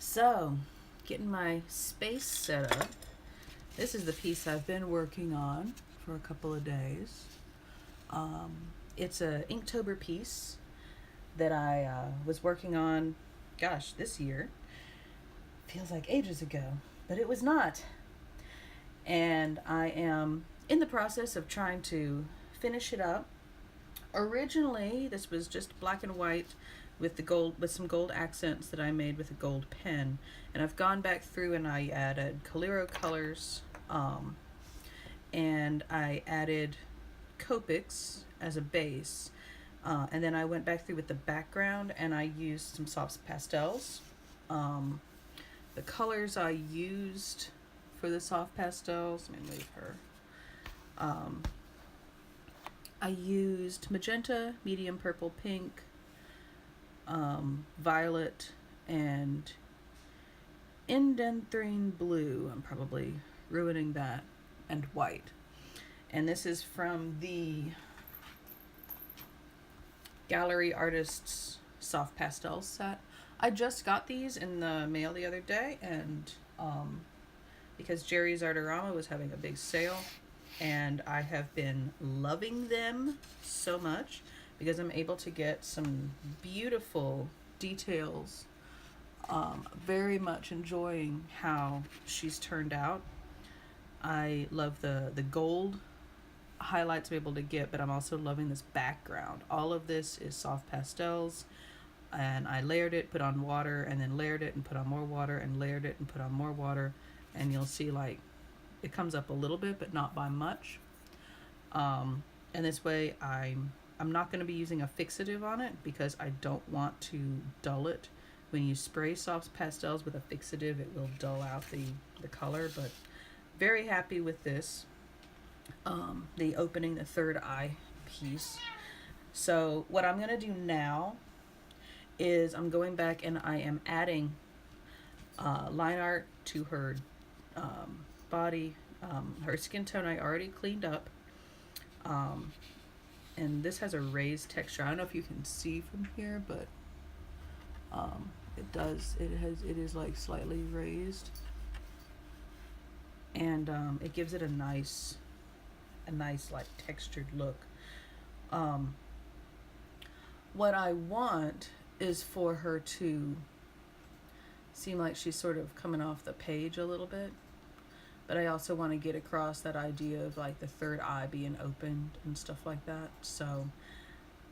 So, getting my space set up. This is the piece I've been working on for a couple of days. It's a Inktober piece that I was working on, gosh, this year. Feels like ages ago, but it was not. And I am in the process of trying to finish it up. Originally, this was just black and white with the gold, with some gold accents that I made with a gold pen, and I've gone back through and I added Calero colors, and I added Copics as a base, and then I went back through with the background and I used some soft pastels. The colors I used for the soft pastels, let me move her. I used magenta, medium purple, pink, violet, and indanthrine blue. I'm probably ruining that, and white. And this is from the Gallery Artists Soft Pastels set. I just got these in the mail the other day, and because Jerry's Artorama was having a big sale, and I have been loving them so much because I'm able to get some beautiful details. Very much enjoying how she's turned out. I love the gold highlights I'm able to get, but I'm also loving this background. All of this is soft pastels, and I layered it, put on water, and then layered it and put on more water, and layered it and put on more water, and you'll see like it comes up a little bit, but not by much. And this way I'm not going to be using a fixative on it because I don't want to dull it. When you spray soft pastels with a fixative, it will dull out the color, but very happy with this. The opening the third eye piece. So what I'm going to do now is I'm going back and I am adding line art to her body. Her skin tone I already cleaned up. And this has a raised texture. I don't know if you can see from here, but it does. It is like slightly raised, and it gives it a nice like textured look. What I want is for her to seem like she's sort of coming off the page a little bit, but I also want to get across that idea of like the third eye being opened and stuff like that. So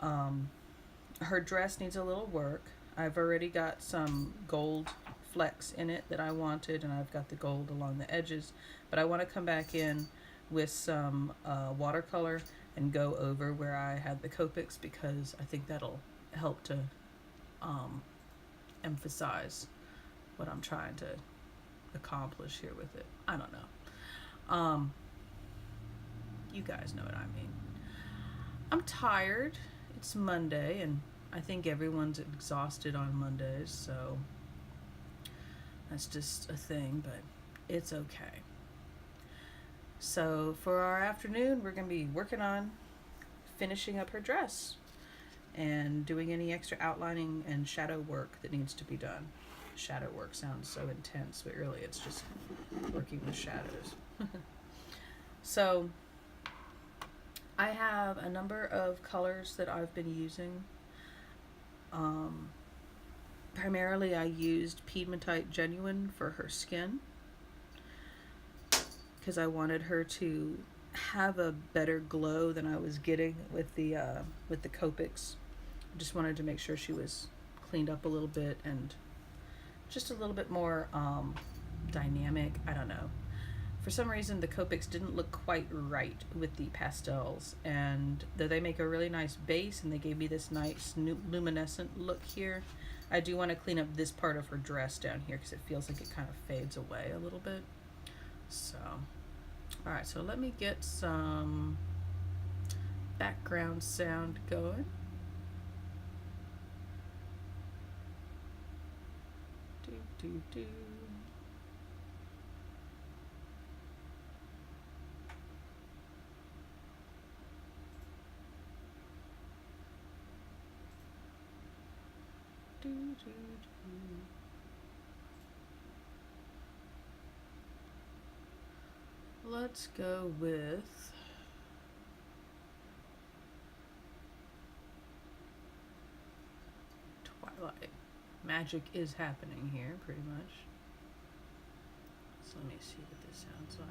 her dress needs a little work. I've already got some gold flecks in it that I wanted, and I've got the gold along the edges, but I want to come back in with some watercolor and go over where I had the Copics, because I think that'll help to emphasize what I'm trying to accomplish here with it. I don't know. You guys know what I mean. I'm tired. It's Monday, and I think everyone's exhausted on Mondays, so that's just a thing, but it's okay. So for our afternoon, we're going to be working on finishing up her dress and doing any extra outlining and shadow work that needs to be done. Shadow work sounds so intense, but really it's just working with shadows. So I have a number of colors that I've been using. Primarily I used Piedmontite Genuine for her skin because I wanted her to have a better glow than I was getting with the Copics. I just wanted to make sure she was cleaned up a little bit and just a little bit more dynamic. I don't know. For some reason, the Copics didn't look quite right with the pastels, and though they make a really nice base and they gave me this nice luminescent look here, I do want to clean up this part of her dress down here because it feels like it kind of fades away a little bit. So, alright, so let me get some background sound going. Do, do. Do, do, do. let's go with Twilight. Magic is happening here, pretty much. So let me see what this sounds like.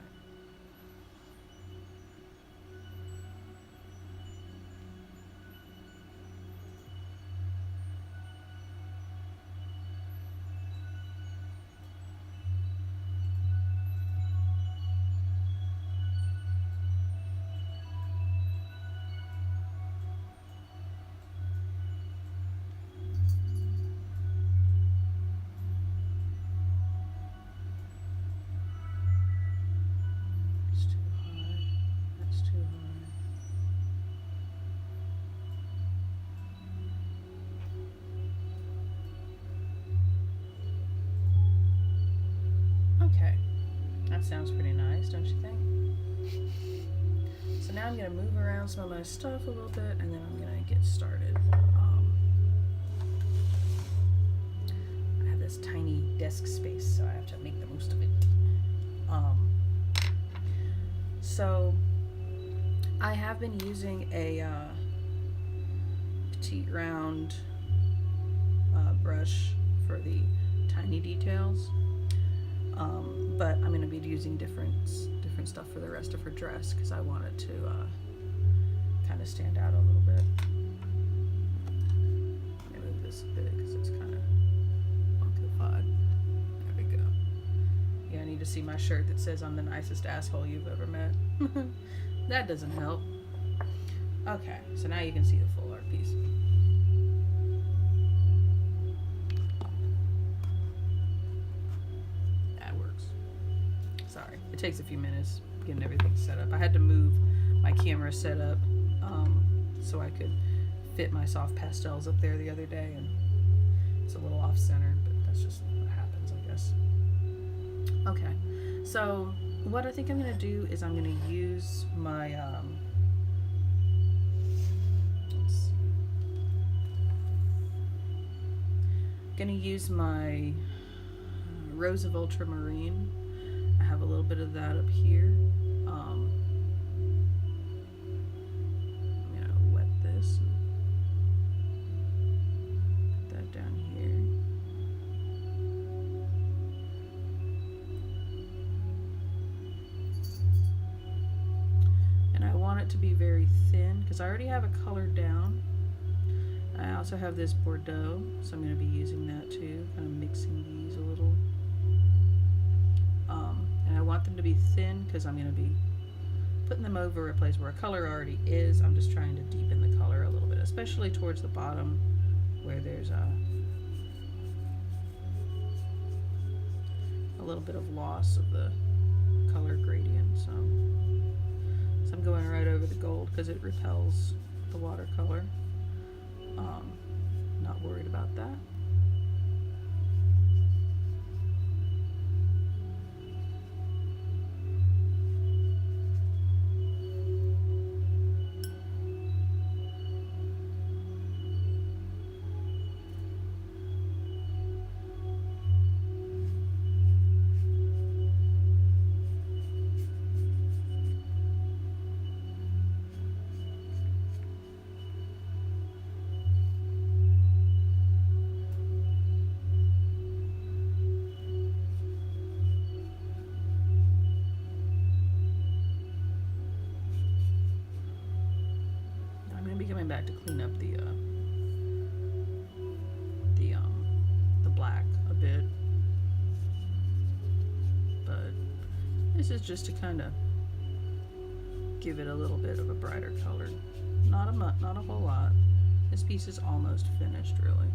Okay, that sounds pretty nice, don't you think? So now I'm going to move around some of my stuff a little bit, and then I'm going to get started. I have this tiny desk space, so I have to make the most of it. So I have been using a petite round brush for the tiny details. But I'm going to be using different stuff for the rest of her dress because I want it to kind of stand out a little bit. Let me move this a bit because it's kind of funkified. There we go. Yeah, I need to see my shirt that says I'm the nicest asshole you've ever met. That doesn't help. Okay, so now you can see the full art piece. Sorry, it takes a few minutes getting everything set up. I had to move my camera setup so I could fit my soft pastels up there the other day, and it's a little off-centered, but that's just what happens, I guess. Okay, so what I think I'm going to do is I'm going to use my Rose of Ultramarine. I have a little bit of that up here. I'm gonna wet this and put that down here. And I want it to be very thin because I already have a color down. I also have this Bordeaux, so I'm going to be using that too, kind of mixing these a little. And I want them to be thin because I'm going to be putting them over a place where a color already is. I'm just trying to deepen the color a little bit, especially towards the bottom where there's a little bit of loss of the color gradient. So I'm going right over the gold because it repels the watercolor. Not worried about that. Back to clean up the black a bit, but this is just to kind of give it a little bit of a brighter color. Not a whole lot. This piece is almost finished, really,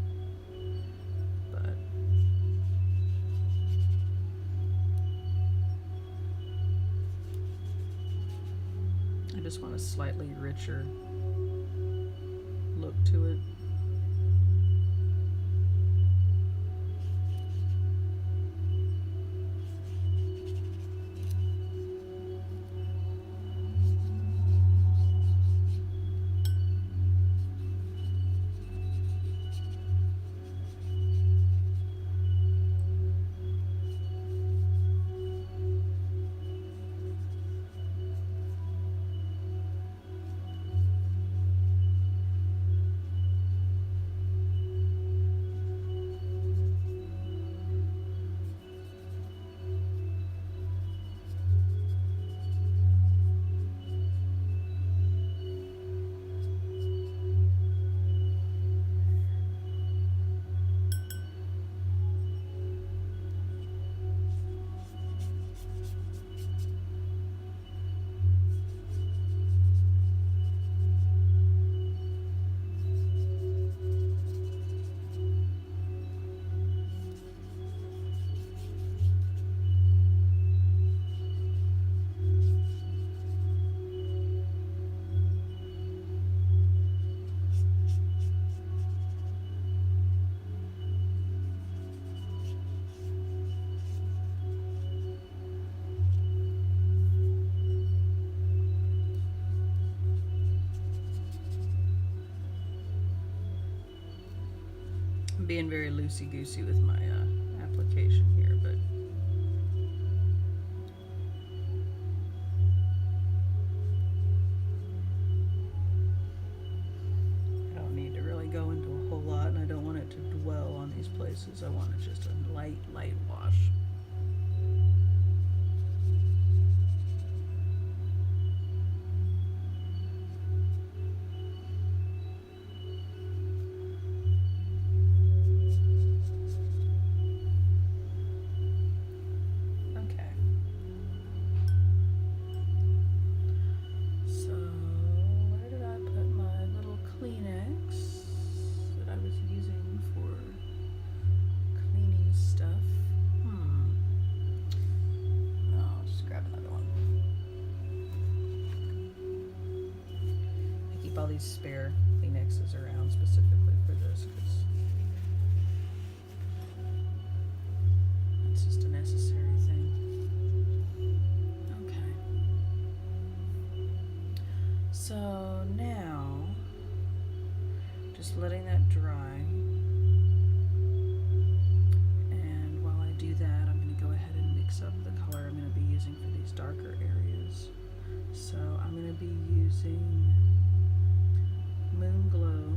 but I just want a slightly richer look to it. being very loosey-goosey with my application here, but I don't need to really go into a whole lot, and I don't want it to dwell on these places. I want it just a light wash. All these spare Kleenexes around specifically for this because it's just a necessary thing. Okay. So now, just letting that dry. And while I do that, I'm going to go ahead and mix up the color I'm going to be using for these darker areas. So I'm going to be using Moon Glow,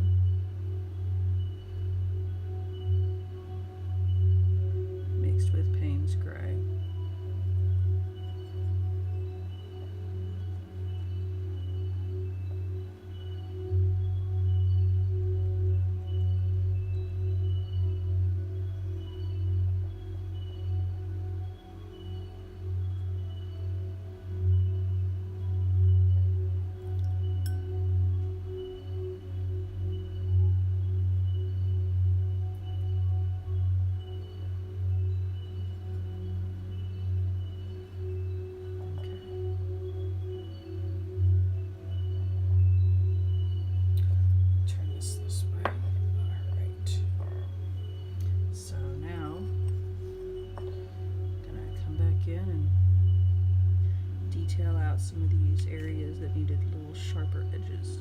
mixed with Payne's Gray. Detail out some of these areas that needed little sharper edges.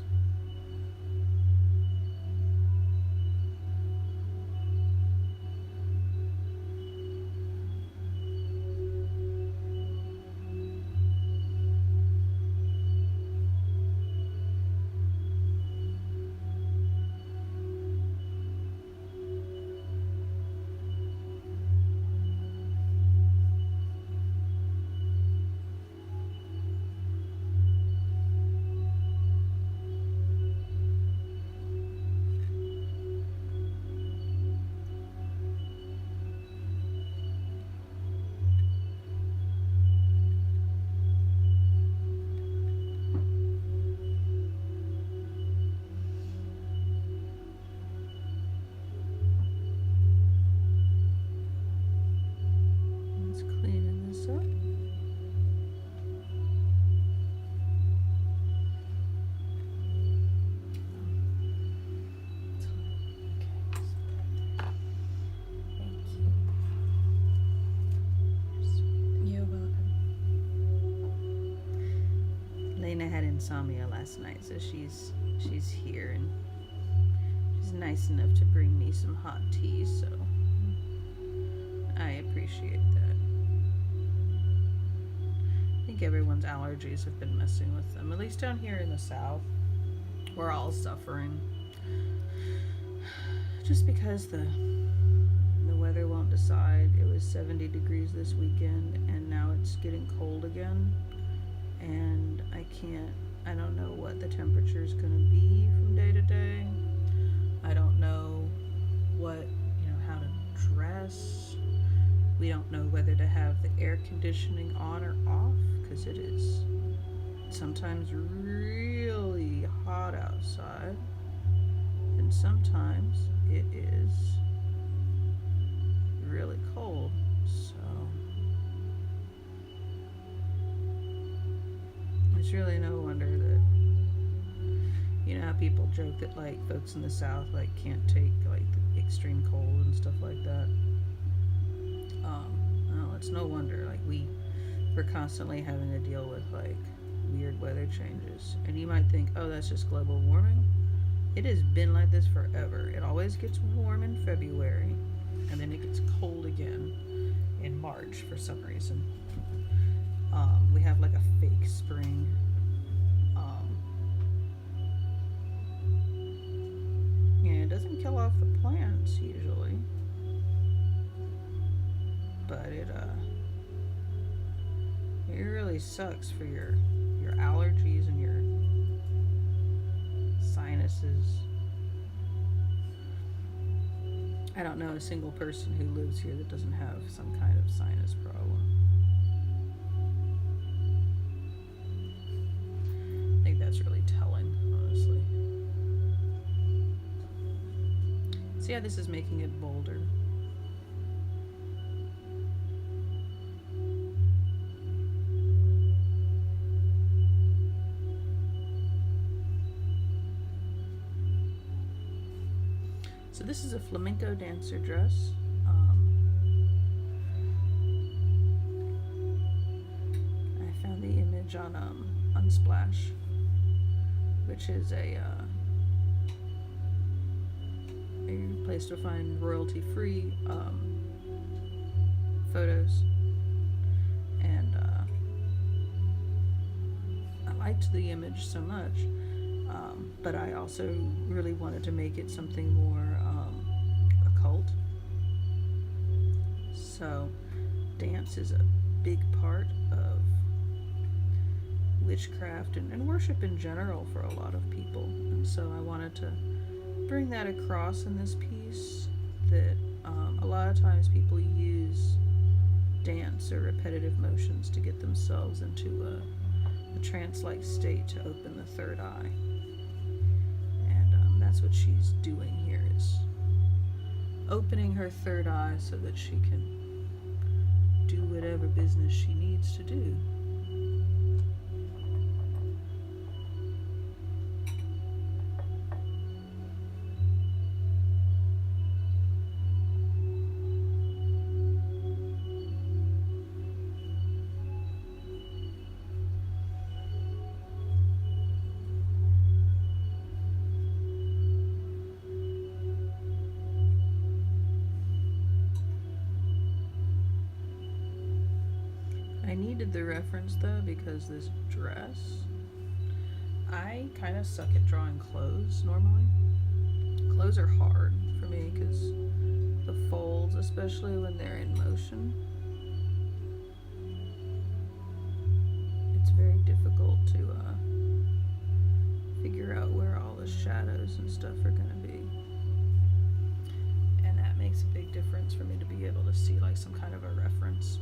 Insomnia last night, so she's here and she's nice enough to bring me some hot tea, so I appreciate that. I think everyone's allergies have been messing with them, at least down here in the south. We're all suffering just because the weather won't decide. It was 70 degrees this weekend and now it's getting cold again, and I don't know what the temperature is going to be from day to day. I don't know how to dress. We don't know whether to have the air conditioning on or off because it is sometimes really hot outside and sometimes it is really cold. So it's really no wonder that, how people joke that like folks in the South like can't take like the extreme cold and stuff like that. Well, it's no wonder like we're constantly having to deal with like weird weather changes, and you might think, oh, that's just global warming. It has been like this forever. It always gets warm in February, and then it gets cold again in March for some reason. We have like a fake spring. Um, yeah, it doesn't kill off the plants usually, but it really sucks for your allergies and your sinuses. I don't know a single person who lives here that doesn't have some kind of sinus problem. I think that's really telling, honestly. See how this is making it bolder? So this is a flamenco dancer dress. I found the image on Unsplash, which is a place to find royalty-free photos, and I liked the image so much. But I also really wanted to make it something more occult. So, dance is a big part of witchcraft and worship in general for a lot of people. And so I wanted to bring that across in this piece, that a lot of times people use dance or repetitive motions to get themselves into a trance-like state to open the third eye. That's what she's doing here, is opening her third eye so that she can do whatever business she needs to do. I needed the reference though, because this dress, I kind of suck at drawing clothes normally. Clothes are hard for me because the folds, especially when they're in motion, it's very difficult to figure out where all the shadows and stuff are going to be. And that makes a big difference for me to be able to see like some kind of a reference.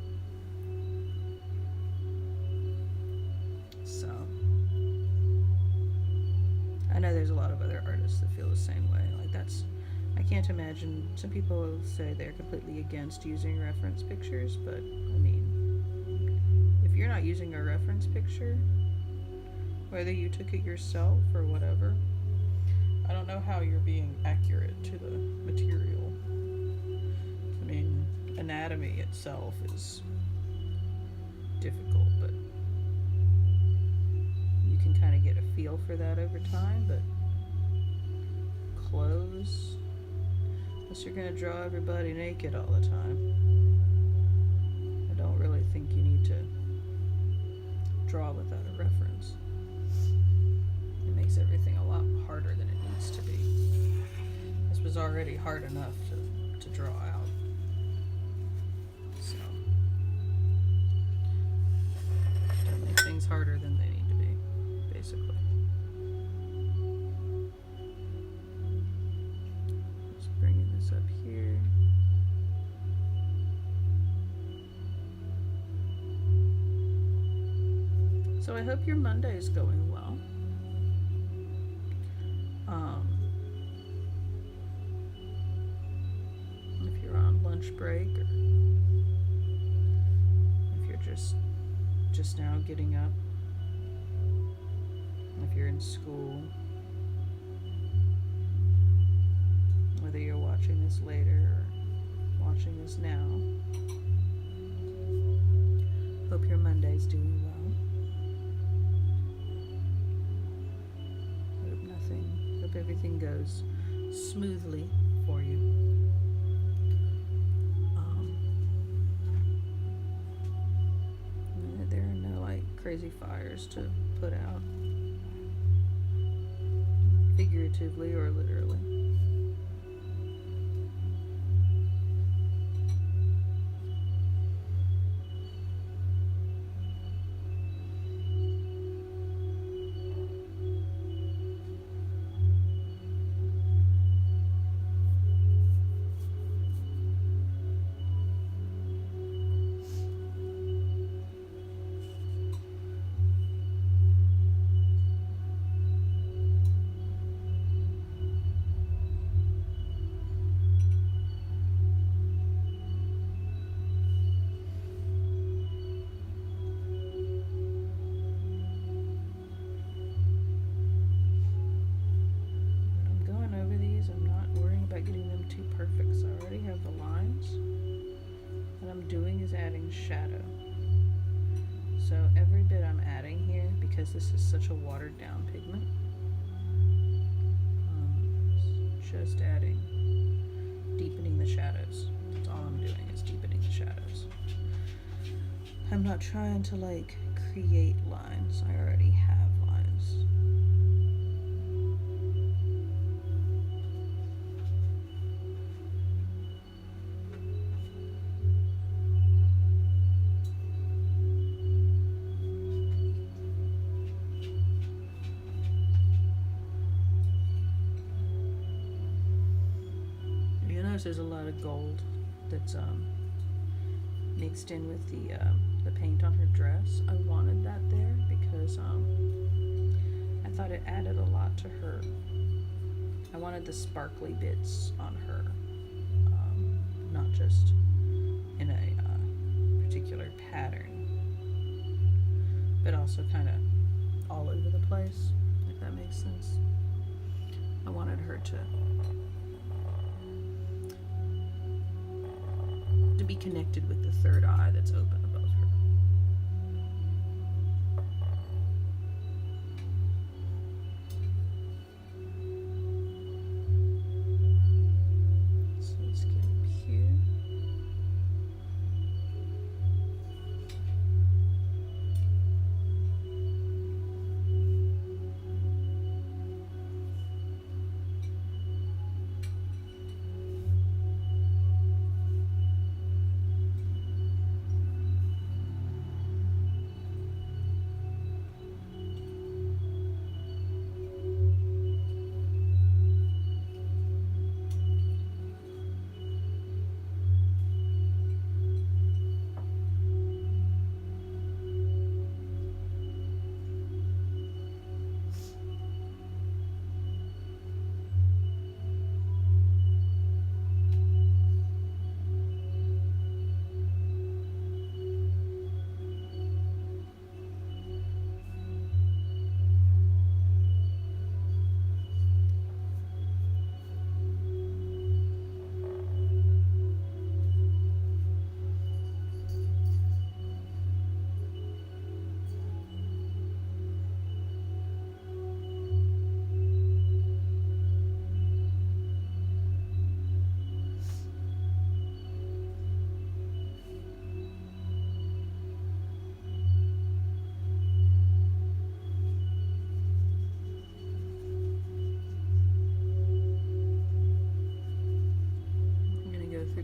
So, I know there's a lot of other artists that feel the same way. Like I can't imagine, some people say they're completely against using reference pictures, but I mean, if you're not using a reference picture, whether you took it yourself or whatever, I don't know how you're being accurate to the material. I mean, anatomy itself is difficult, but you can kind of get a feel for that over time. But clothes, unless you're going to draw everybody naked all the time, I don't really think you need to draw without a reference. It makes everything a lot harder than it needs to be. This was already hard enough to draw out. So, don't make things harder than they need to be, basically. Just bringing this up here. So I hope your Monday is going well. If you're on lunch break, or if you're just now getting up, if you're in school, whether you're watching this later or watching this now, hope your Monday's doing well. Hope everything goes crazy fires to put out, figuratively or literally. Shadow. So every bit I'm adding here, because this is such a watered down pigment, just adding, deepening the shadows. That's all I'm doing, is deepening the shadows. I'm not trying to like create lines. I already have lines. There's a lot of gold that's mixed in with the paint on her dress. I wanted that there because I thought it added a lot to her. I wanted the sparkly bits on her, not just in a particular pattern, but also kind of all over the place, if that makes sense. I wanted her to be connected with the third eye that's open above her. So let's get up here.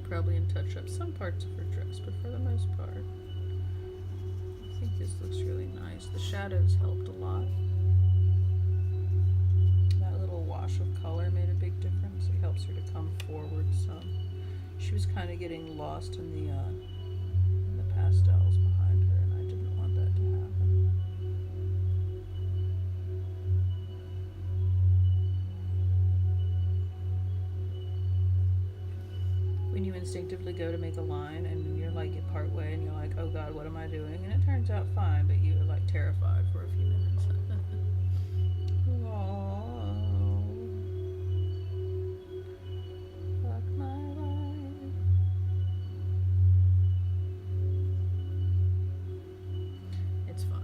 Probably and touch up some parts of her dress, but for the most part, I think this looks really nice. The shadows helped a lot. That little wash of color made a big difference. It helps her to come forward some. She was kind of getting lost in the pastels behind her, and I didn't want that to happen. When you instinctively go to make a line and you're like at part way and you're like, oh God, what am I doing? And it turns out fine, but you're like terrified for a few minutes. Oh, fuck my life. It's fine.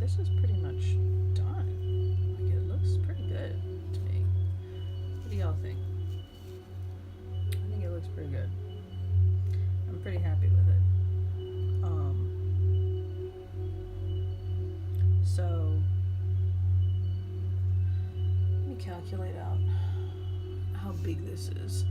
this is pretty much done. Like, it looks pretty good to me. What do y'all think? I think it looks pretty good. I'm pretty happy with it. So let me calculate out how big this is.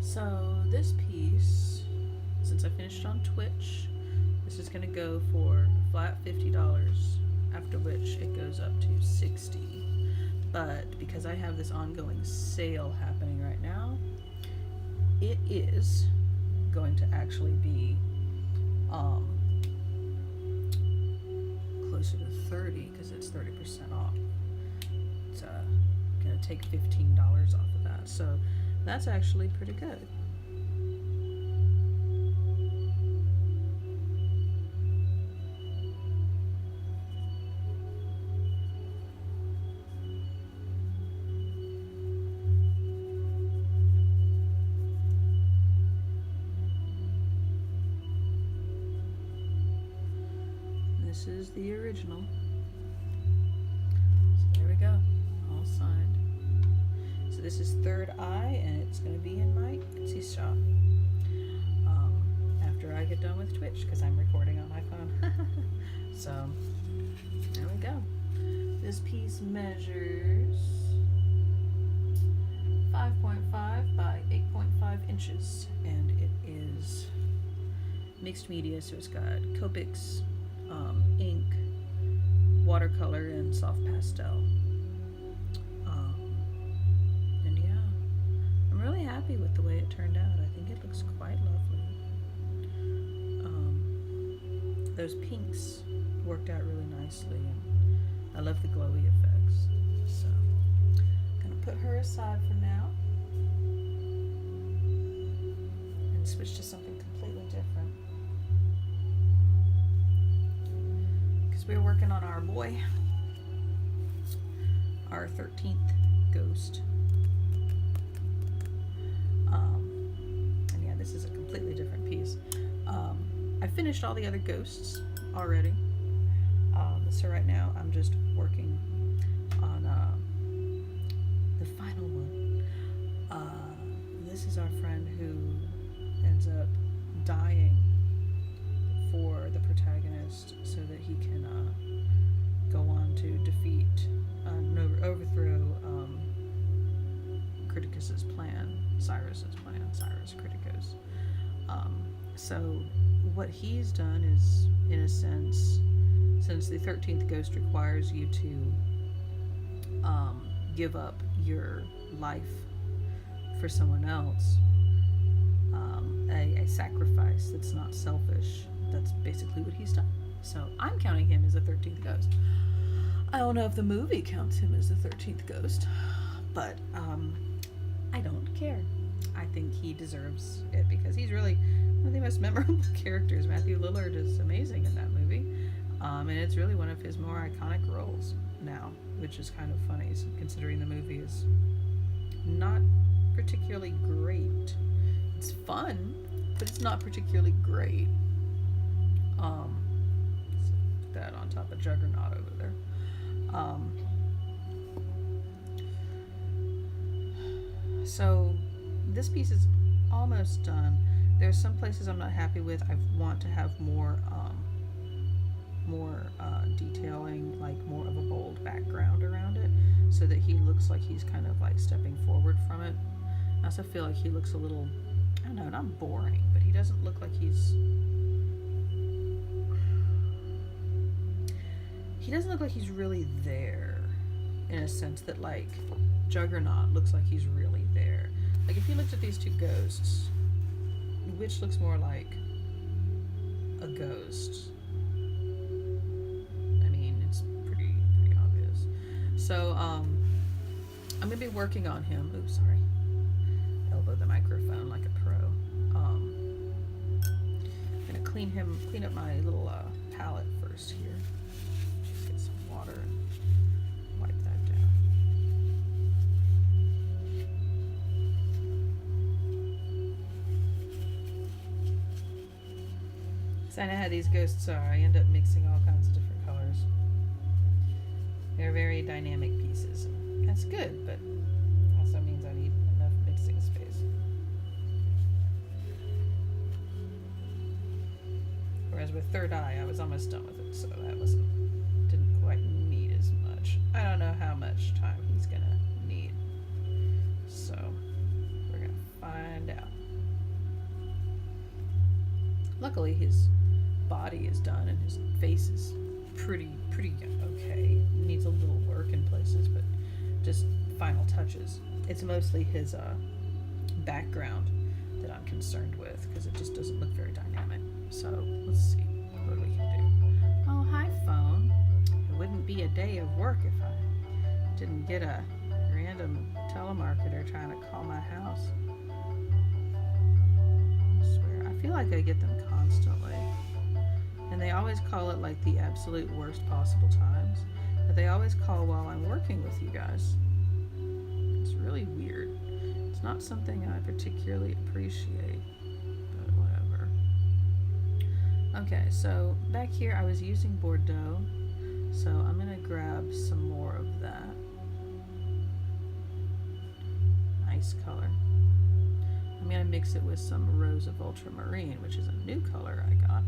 So this piece, since I finished on Twitch, this is going to go for flat $50, after which it goes up to $60. But because I have this ongoing sale happening right now, it is going to actually be closer to 30 because it's 30% off. It's going to take $15 off of that. So that's actually pretty good. This is the original. So there we go, all signed. So this is Third Eye, and it's going to be in my Etsy shop after I get done with Twitch, because I'm recording on my phone. So there we go. This piece measures 5.5 by 8.5 inches, and it is mixed media, so it's got Copics, ink, watercolor, and soft pastel. And yeah, I'm really happy with the way it turned out. I think it looks quite lovely. Those pinks worked out really nicely, and I love the glowy effects. So I'm gonna put her aside for now and switch to something completely different. We're working on our boy, our 13th Ghost. And yeah, this is a completely different piece. I finished all the other ghosts already. So right now I'm just working on the final one. This is our friend who ends up dying for the protagonist so that he can go on to defeat overthrow Criticus's plan, Cyrus Criticus. So what he's done is, in a sense, since the 13th Ghost requires you to give up your life for someone else, a sacrifice that's not selfish, that's basically what he's done. So I'm counting him as a 13th Ghost. I don't know if the movie counts him as the 13th Ghost, but I don't care. I think he deserves it because he's really one of the most memorable characters. Matthew Lillard is amazing in that movie, and it's really one of his more iconic roles now, which is kind of funny considering the movie is not particularly great. It's fun, but it's not particularly great. Put that on top of Juggernaut over there. So this piece is almost done. There's some places I'm not happy with. I want to have more detailing, like more of a bold background around it, so that he looks like he's kind of like stepping forward from it. I also feel like he looks a little, I don't know, not boring, but he doesn't look like he doesn't look like he's really there, in a sense that like Juggernaut looks like he's really there. Like if you looked at these two ghosts, which looks more like a ghost? I mean, it's pretty obvious. So I'm gonna be working on him. Oops, sorry. Elbow the microphone like a pro. I'm gonna clean up my little palette first here. Just get some water and wipe that down. So I know how these ghosts are. I end up mixing all kinds of different colors. They're very dynamic pieces, and that's good, but also means I need enough mixing space. Whereas with Third Eye, I was almost done with it, so that didn't quite need as much. I don't know how much time he's gonna need, so we're gonna find out. Luckily, his body is done and his face is pretty okay. Needs a little work in places, but just final touches. It's mostly his background that I'm concerned with, because it just doesn't look very dynamic. So let's see what we can do. Oh, hi phone. It wouldn't be a day of work if I didn't get a random telemarketer trying to call my house. I swear, I feel like I get them constantly. And they always call it like the absolute worst possible times. But they always call while I'm working with you guys. It's really weird. It's not something I particularly appreciate, but whatever. Okay, so back here I was using Bordeaux, so I'm going to grab some more of that. Nice color. I'm going to mix it with some Rose of Ultramarine, which is a new color I got.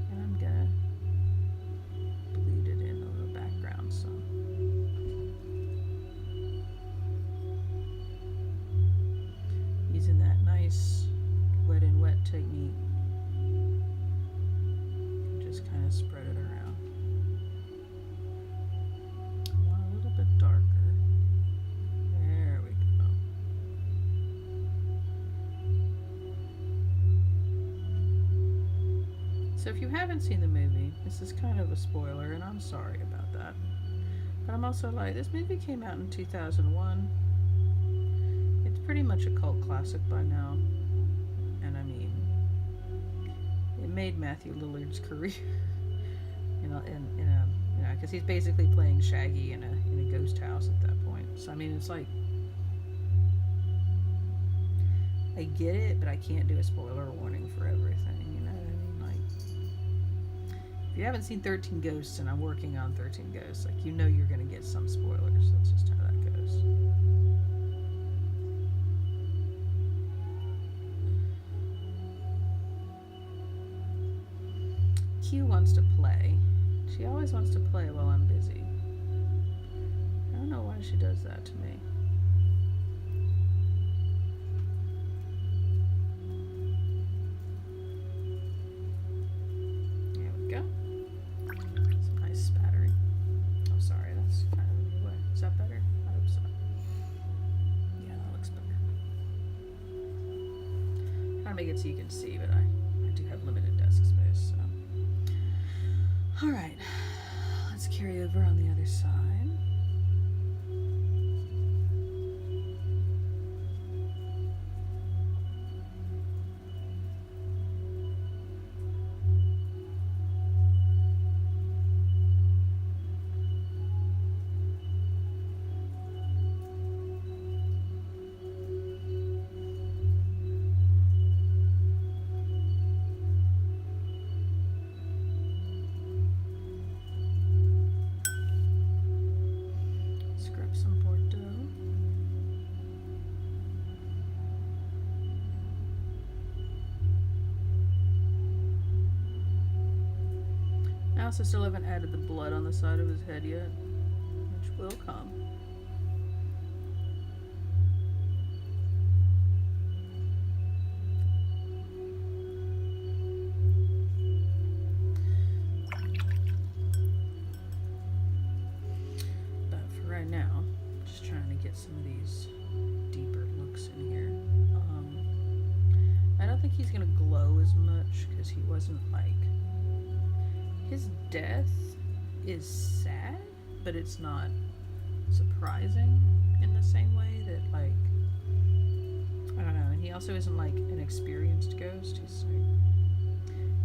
And I'm going to bleed it in on the background some. Using that nice wet and wet technique. And just kind of spread it around. I want a little bit darker. There we go. So if you haven't seen the movie, this is kind of a spoiler, and I'm sorry about that. But I'm also like, this movie came out in 2001. It's pretty much a cult classic by now. And I mean, it made Matthew Lillard's career. Because he's basically playing Shaggy in a ghost house at that point. So I mean, it's like, I get it, but I can't do a spoiler warning for everything. You know what I mean? Like, if you haven't seen 13 Ghosts, and I'm working on 13 Ghosts, like, you know you're gonna get some spoilers. That's just how that goes. Q wants to play. She always wants to play while I'm busy. I don't know why she does that to me. There we go. Some nice spattering. Oh, sorry, that's kind of a new way. Is that better? I hope so. Yeah, that looks better. Trying to make it so you can see, but I do have limited desk space, so. Alright, let's carry over on the other side. also still haven't added the blood on the side of his head yet, which will come. But for right now, just trying to get some of these deeper looks in here. I don't think he's gonna glow as much because he wasn't like... His death is sad, but it's not surprising in the same way that, like, I don't know. And he also isn't like an experienced ghost. He's like,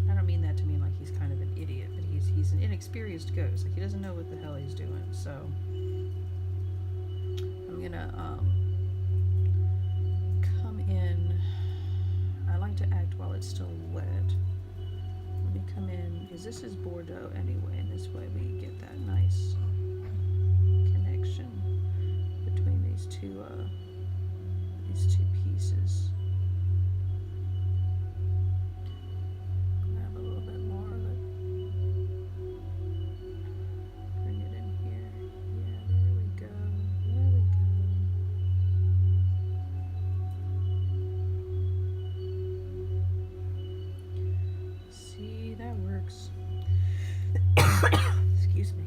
I don't mean that to mean like he's kind of an idiot, but he's an inexperienced ghost. Like, he doesn't know what the hell he's doing. So I'm gonna come in. I like to act while it's still wet. Let me come in, because this is Bordeaux anyway, and this way we get that nice connection between these two pieces. Grab a little bit more of it. Bring it in here. Yeah, there we go. There we go. See, that works. Excuse me.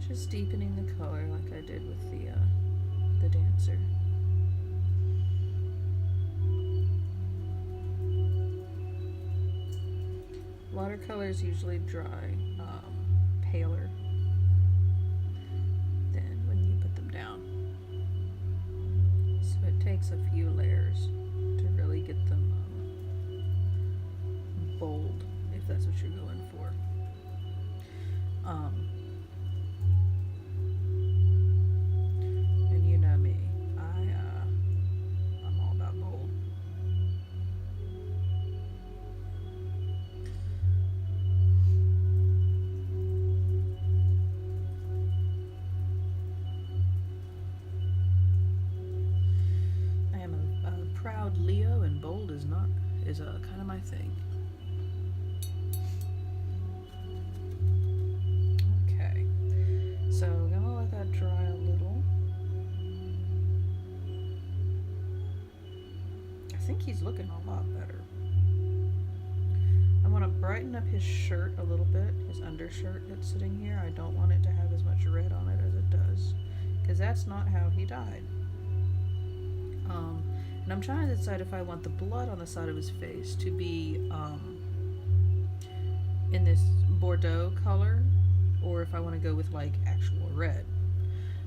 Just deepening the color like I did with the dancer. Watercolors usually dry paler than when you put them down. So it takes a few layers to really get them bold, if that's what you're going for. And you know me, I'm all about bold. I am a proud Leo, and bold is kind of my thing. Okay, so I'm gonna let that dry a little. I think he's looking a lot better. I want to brighten up his shirt a little bit, his undershirt that's sitting here. I don't want it to have as much red on it as it does, because that's not how he died. And I'm trying to decide if I want the blood on the side of his face to be in this Bordeaux color, or if I want to go with like actual red.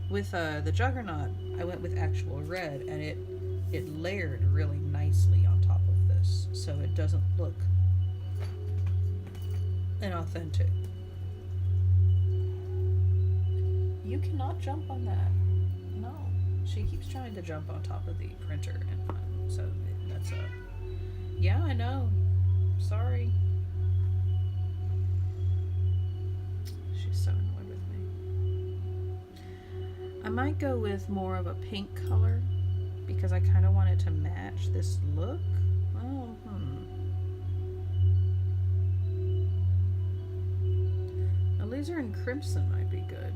With the Juggernaut, I went with actual red, and it layered really nicely on top of this, so it doesn't look inauthentic. You cannot jump on that. No. She keeps trying to jump on top of the printer, and so that's yeah, I know. Sorry. She's so annoyed with me. I might go with more of a pink color because I kind of want it to match this look. Oh, Alizarin Crimson might be good.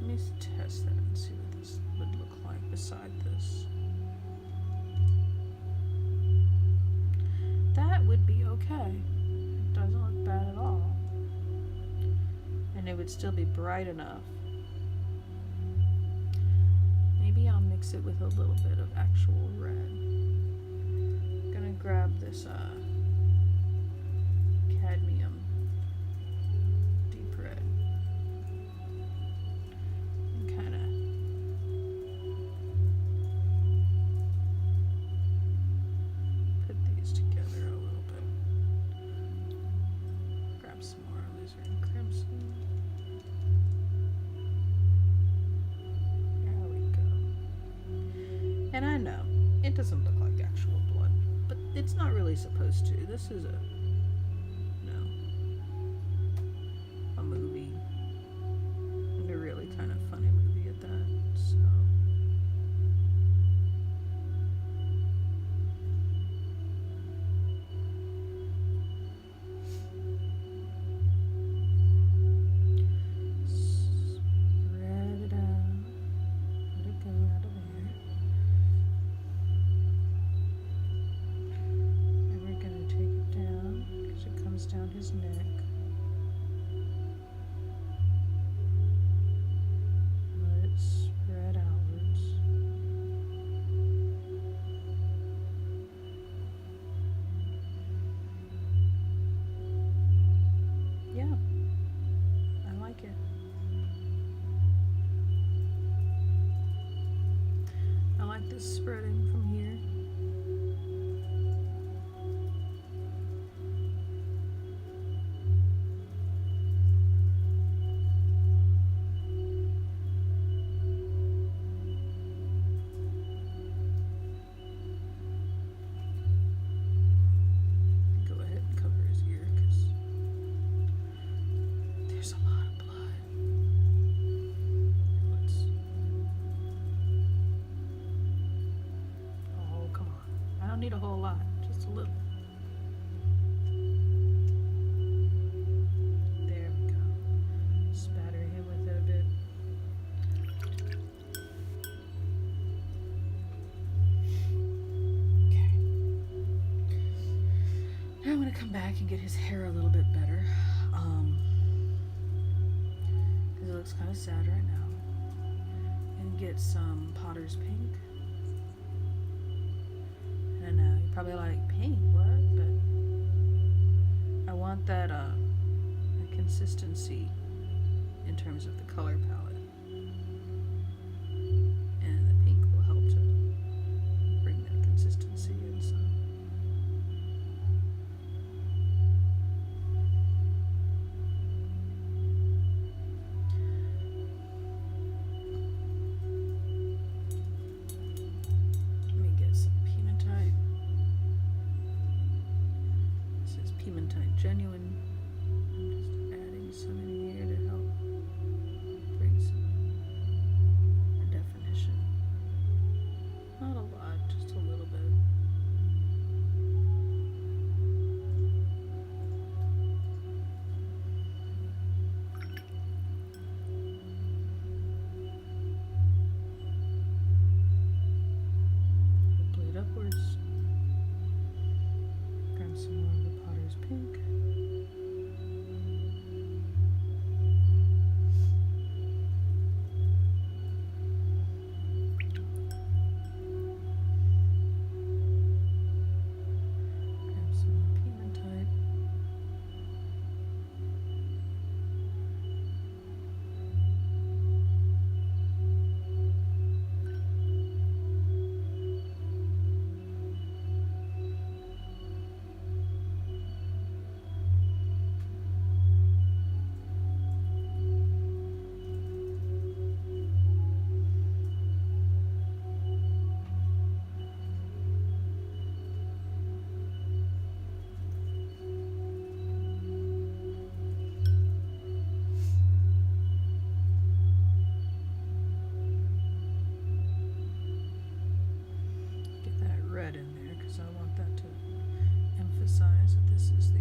Let me test that and see what this would look like beside this. That would be okay. It doesn't look bad at all. And it would still be bright enough. Maybe I'll mix it with a little bit of actual red. I'm gonna grab this cadmium deep red and kind of put these together a little bit. Grab some more alizarin crimson. There we go. And I know it doesn't look like actual blood, but it's not really supposed to. This is a movie, and a really kind of funny movie at spreading from here. Go ahead and cover his ear because there's a lot of blood. Oh, come on. I don't need a whole lot, just a little. There we go. Spatter him with it a bit. Okay. Now I'm going to come back and get his hair a little bit better. Because it looks kind of sad right now. And get some Potter's Pink. I know, you're probably like, pink, what? But I want that consistency in terms of the color palette. And the pink will help to bring that consistency in some. Let me get some Pimentite. This is Pimentite Genuine. I'm just adding some in here to help bring some definition. Not a lot, just a little bit. Blade upwards. Grab some more of the Potter's Pink. Grab some more Pimentite. Get that red in there because I want that to emphasize that this is the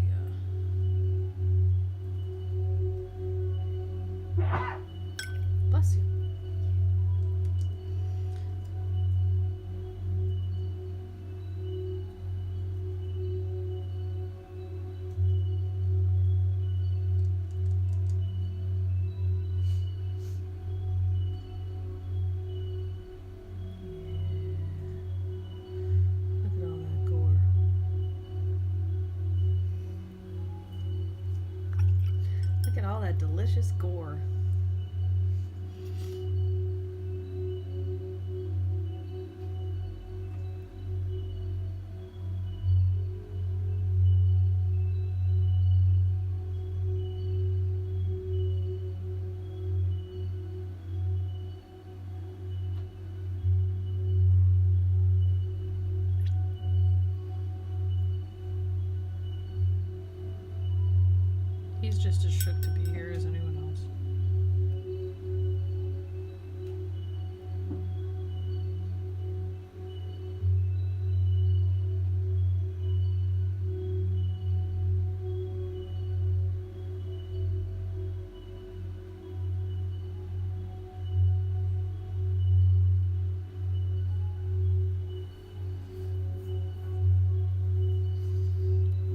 bless you. Look at all that gore. Look at all that delicious gore. He's just as shook to be here as anyone else.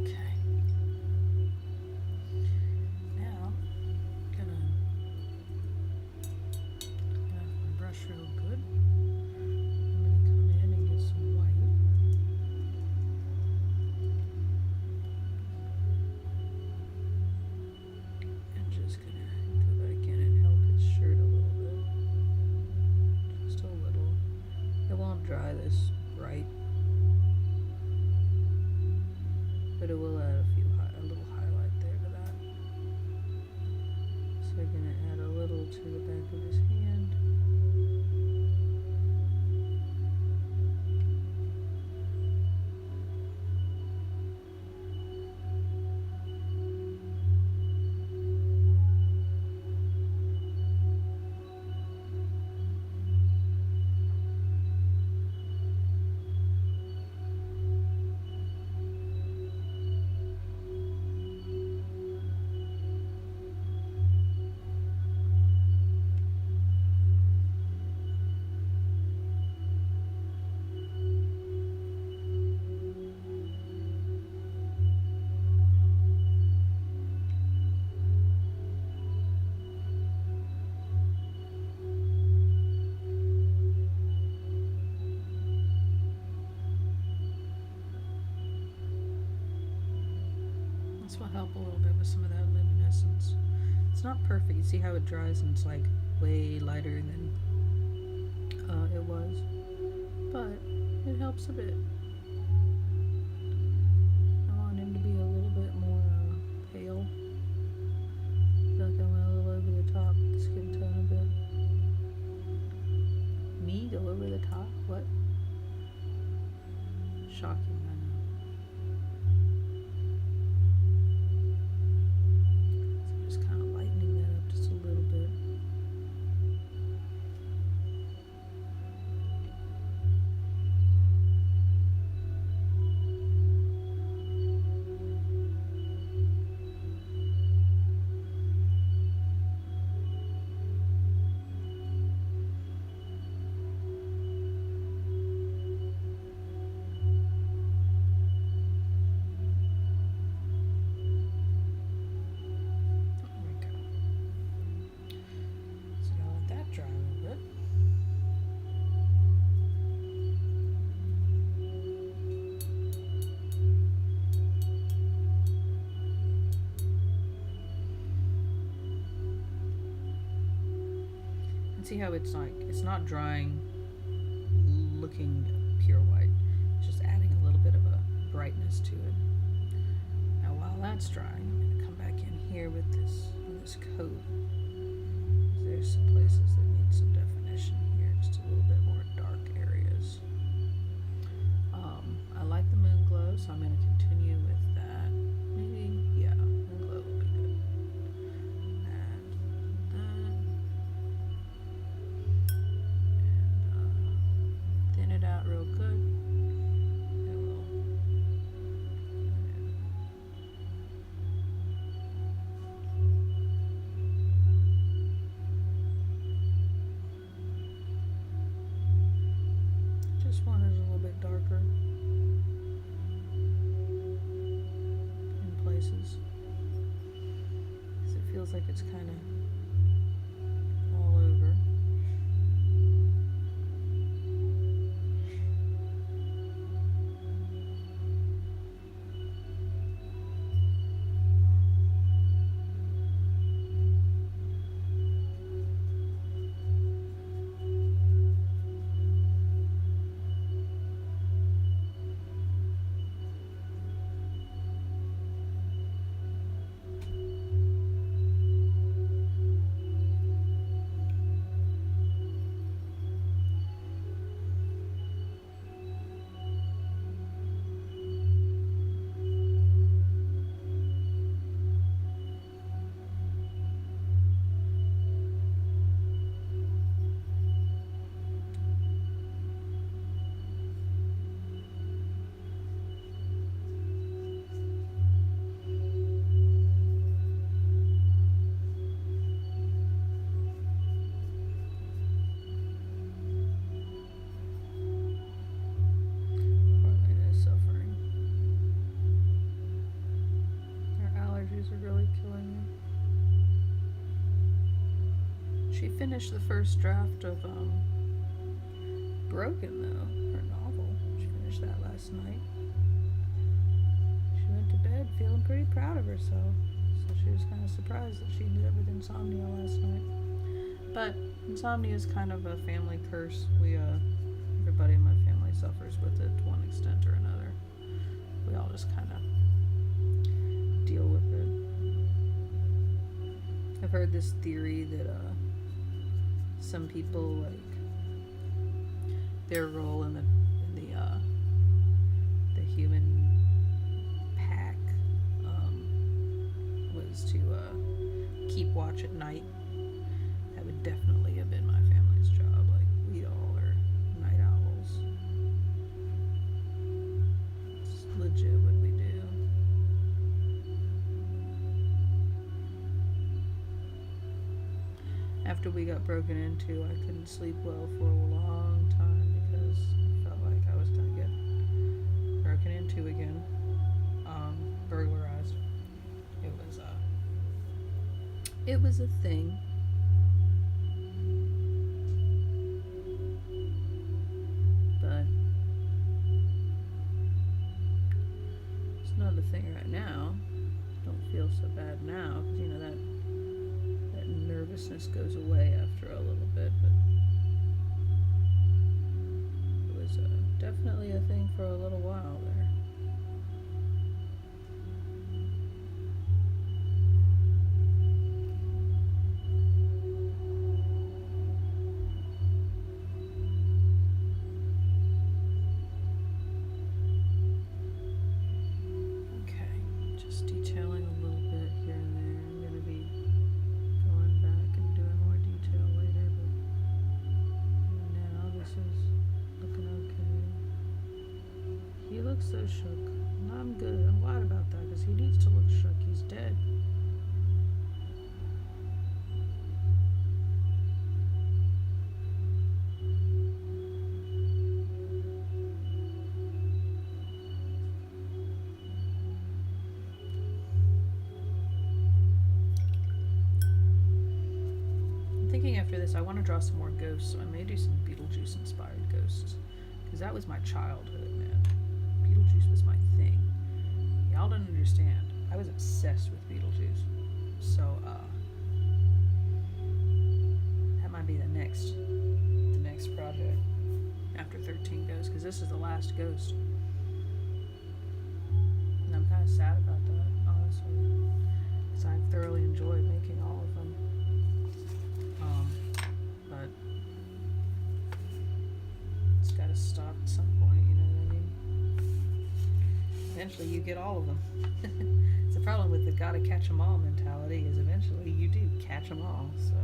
Okay. Now but it will add a little highlight there to that. So we're going to add a little to the back of his hand. This will help a little bit with some of that luminescence. It's not perfect. You see how it dries and it's like way lighter than it was, but it helps a bit. I want him to be a little bit more pale. I feel like I went a little over the top with the skin tone a bit. Me go over the top? What? Shocking. See how it's not drying looking pure white, it's just adding a little bit of a brightness to it. Now while that's drying, I'm going to come back in here with this coat. There's some places that need some definition here, just a little bit more dark areas. I like the moon glow, so I'm going to continue with that. Maybe, yeah, moon glow will be good. Thin it out real good. And we'll just one is a little bit darker in places, because it feels like it's kind of all over. She finished the first draft of Broken, though, her novel. She finished that last night. She went to bed feeling pretty proud of herself. So she was kind of surprised that she ended up with insomnia last night. But insomnia is kind of a family curse. Everybody in my family suffers with it to one extent or another. We all just kind of I've heard this theory that some people like their role in the human pack was to keep watch at night. That would definitely have been my family's job. Like, we all are night owls. It's legit what we do. After we got broken into, I couldn't sleep well for a long time because I felt like I was going to get broken into again. Burglarized. It was a thing. But it's not a thing right now. Don't feel so bad now because, you know, that nervousness goes away after a little bit, but it was definitely a thing for a little while there. So shook. I'm good. I'm glad about that because he needs to look shook. He's dead. I'm thinking after this I want to draw some more ghosts, so I may do some Beetlejuice inspired ghosts because that was my childhood, man. Beetlejuice was my thing. Y'all don't understand. I was obsessed with Beetlejuice. So, that might be the next project after 13 Ghosts, because this is the last Ghost. And I'm kind of sad about that, honestly, because I thoroughly enjoyed making all of them. But it's got to stop at some point, you know what I mean? Eventually you get all of them. It's the problem with the gotta catch 'em all mentality is eventually you do catch 'em all, so.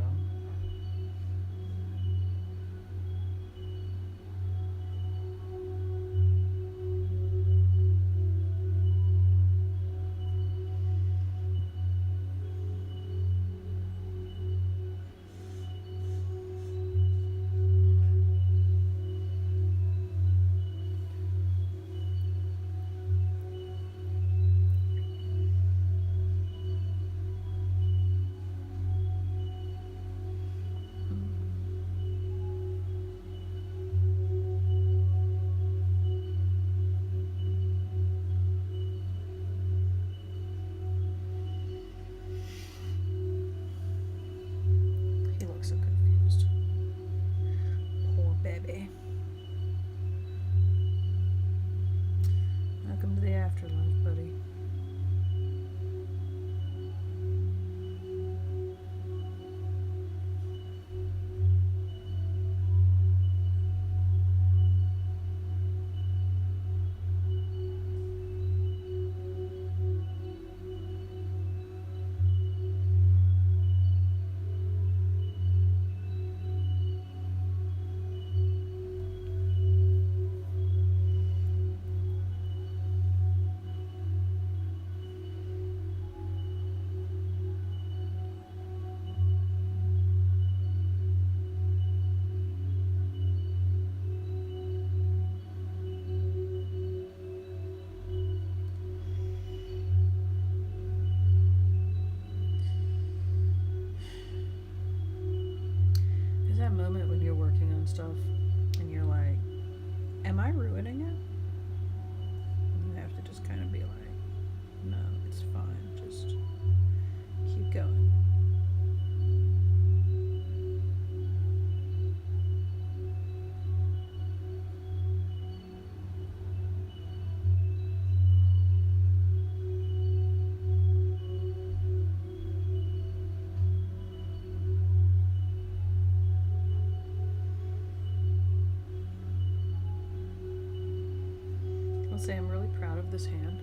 proud of this hand.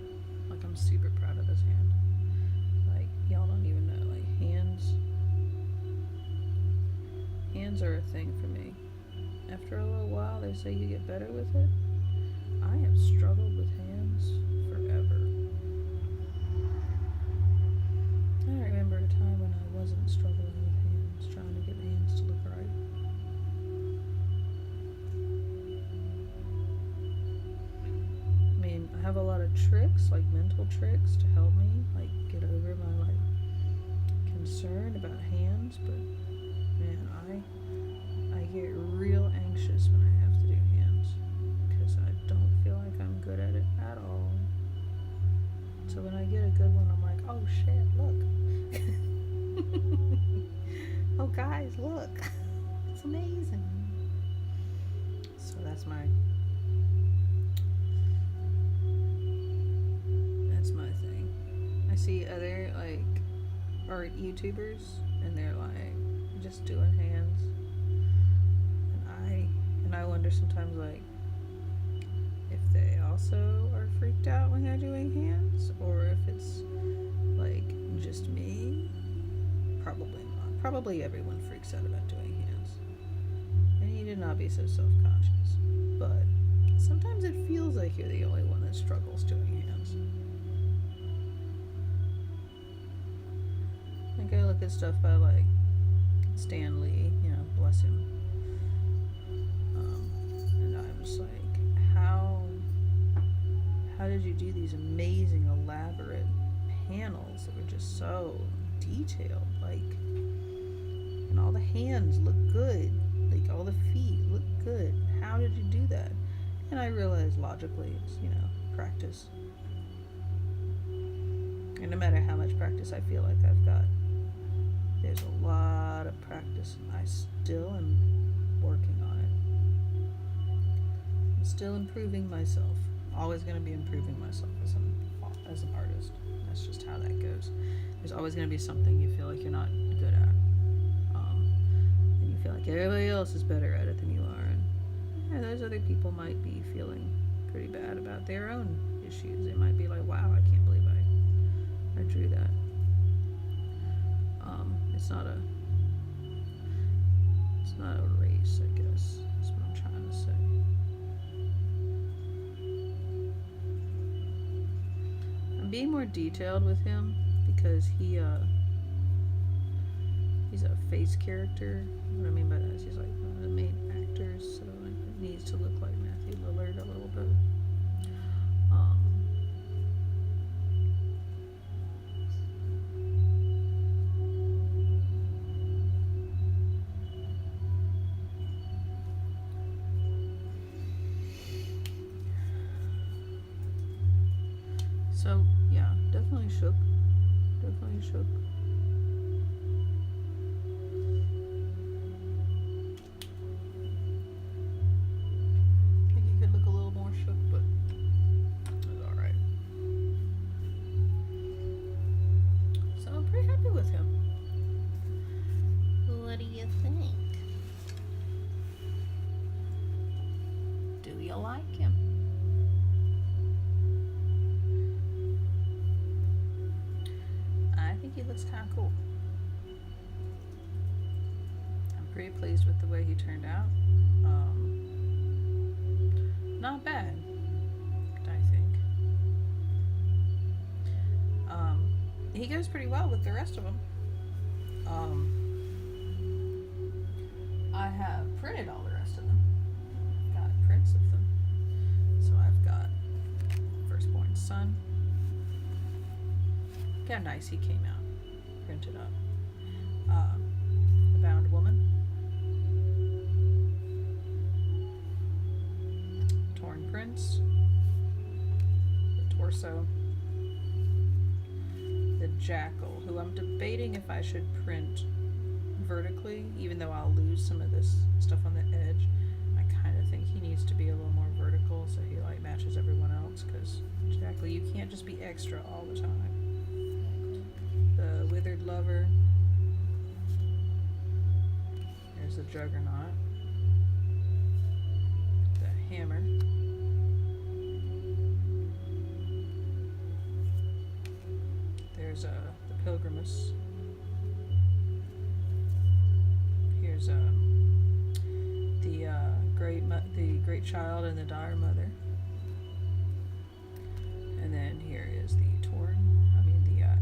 Like, I'm super proud of this hand. Like, y'all don't even know. Like, hands are a thing for me. After a little while, they say you get better with it. I have struggled with hands forever. I remember a time when I wasn't struggling with hands, trying to get hands to look right. I mean, I have a lot of tricks, like mental tricks, to help me, like, get over my, like, concern about hands, but, man, I get real anxious when I have to do hands, because I don't feel like I'm good at it at all. So when I get a good one, I'm like, oh shit, look. Oh guys, look. It's amazing. So that's my thing. I see other, like, art YouTubers, and they're like just doing hands, and I wonder sometimes, like, if they also are freaked out when they're doing hands, or if it's like just me. Probably not. Probably everyone freaks out about doing hands, and you need not be so self-conscious, but sometimes it feels like you're the only one that struggles doing hands. Like, I look at stuff by, like, Stan Lee, you know, bless him, and I'm just like, how did you do these amazing, elaborate panels that were just so detailed, like, and all the hands look good, like, all the feet look good. How did you do that? And I realized logically it's, you know, practice. And no matter how much practice I feel like I've got, there's a lot of practice, and I still am working on it. I'm still improving myself. Always going to be improving myself as an artist. That's just how that goes. There's always going to be something you feel like you're not good at, and you feel like everybody else is better at it than you are, and yeah, those other people might be feeling pretty bad about their own issues. They might be like, wow, I can't believe I drew that. It's not a race, I guess. That's what I'm trying to say. I'm being more detailed with him because he's a face character. What I mean by that is he's like one of the main actors, so like it needs to look like Matthew Lillard a little bit. So yeah, definitely shook. I think he could look a little more shook, but it was alright. So I'm pretty happy with him. What do you think? Do you like him? I think he looks kind of cool. I'm pretty pleased with the way he turned out. Not bad, I think. He goes pretty well with the rest of them. I have printed all the rest of them. I've got prints of them. So I've got Firstborn Son. Look how nice he came out, printed up. The Bound Woman, Torn Prince, the Torso, the Jackal, who I'm debating if I should print vertically, even though I'll lose some of this stuff on the edge. I kind of think he needs to be a little more vertical so he like matches everyone else, because Jackal, you can't just be extra all the time. The Withered Lover. There's the Juggernaut. The Hammer. Here's the Pilgrimess. Here's the great child and the dire mother. And then here is the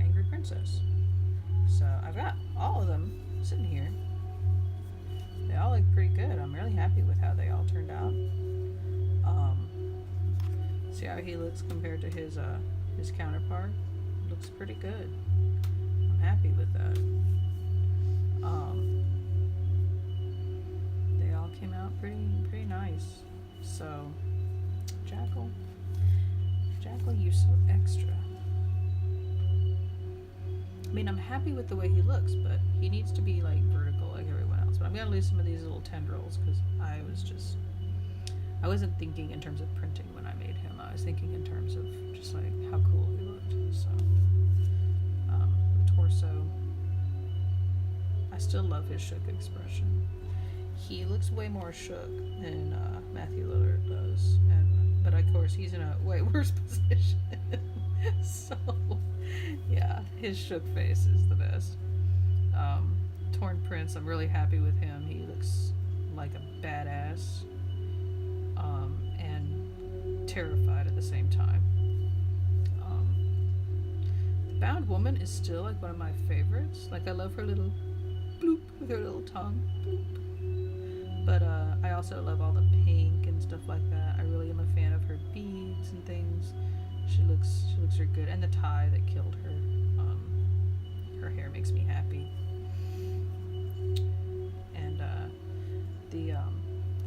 angry princess. So I've got all of them sitting here. They all look pretty good. I'm really happy with how they all turned out. See how he looks compared to his counterpart? Looks pretty good. I'm happy with that. They all came out pretty nice. So, Jackal, you're so extra. I mean, I'm happy with the way he looks, but he needs to be like vertical like everyone else. But I'm gonna lose some of these little tendrils because I wasn't thinking in terms of printing when I made him. I was thinking in terms of just like how cool he looked. So, the torso. I still love his shook expression. He looks way more shook than Matthew Lillard does, but of course he's in a way worse position. So, yeah, his shook face is the best. Torn Prince, I'm really happy with him. He looks like a badass, and terrified at the same time. The Bound Woman is still like one of my favorites. Like, I love her little bloop with her little tongue. Bloop. But I also love all the pink and stuff like that. I really am a fan of her beads and things. She looks very good, and the tie that killed her. Her hair makes me happy. And the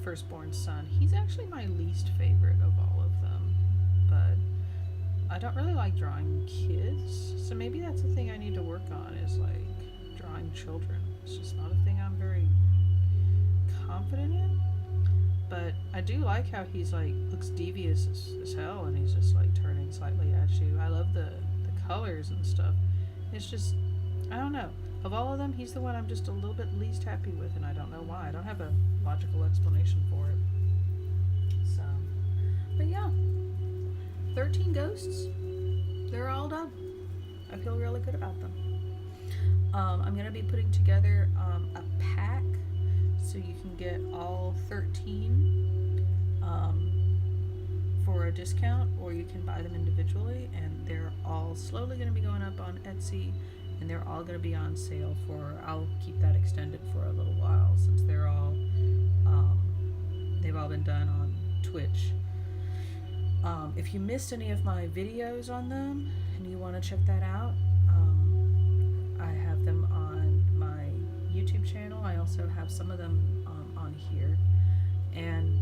firstborn son, he's actually my least favorite of all of them. But I don't really like drawing kids, so maybe that's the thing I need to work on, is like drawing children. It's just not a thing I'm very confident in. But I do like how he's like looks devious as hell, and he's just like turning slightly at you. I love the colors and stuff. It's just, I don't know. Of all of them, he's the one I'm just a little bit least happy with, and I don't know why. I don't have a logical explanation for it. So, but yeah, 13 Ghosts. They're all done. I feel really good about them. I'm going to be putting together a pack so you can get all 13 for a discount, or you can buy them individually, and they're all slowly going to be going up on Etsy, and they're all going to be on sale I'll keep that extended for a little while, since they're all they've all been done on Twitch. If you missed any of my videos on them and you want to check that out, I have them on my YouTube channel. I also have some of them on here. And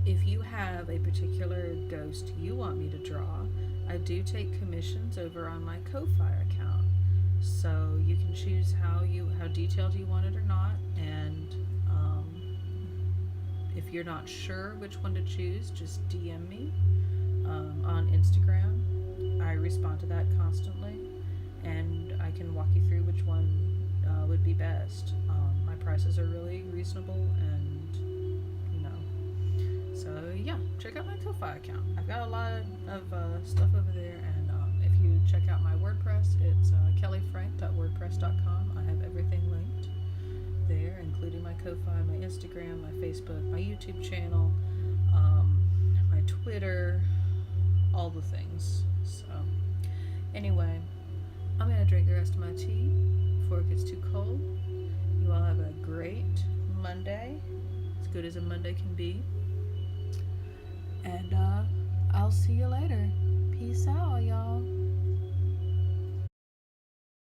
if you have a particular ghost you want me to draw, I do take commissions over on my Ko-Fi account. So you can choose how detailed you want it or not. And if you're not sure which one to choose, just DM me on Instagram. I respond to that constantly, and I can walk you through which one would be best. My prices are really reasonable, and so yeah, check out my Ko-Fi account. I've got a lot of stuff over there, and if you check out my WordPress, it's kellyfrank.wordpress.com. I have everything linked there, including my Ko-Fi, my Instagram, my Facebook, my YouTube channel, my Twitter, all the things. So anyway, I'm going to drink the rest of my tea before it gets too cold. You all have a great Monday, as good as a Monday can be. And I'll see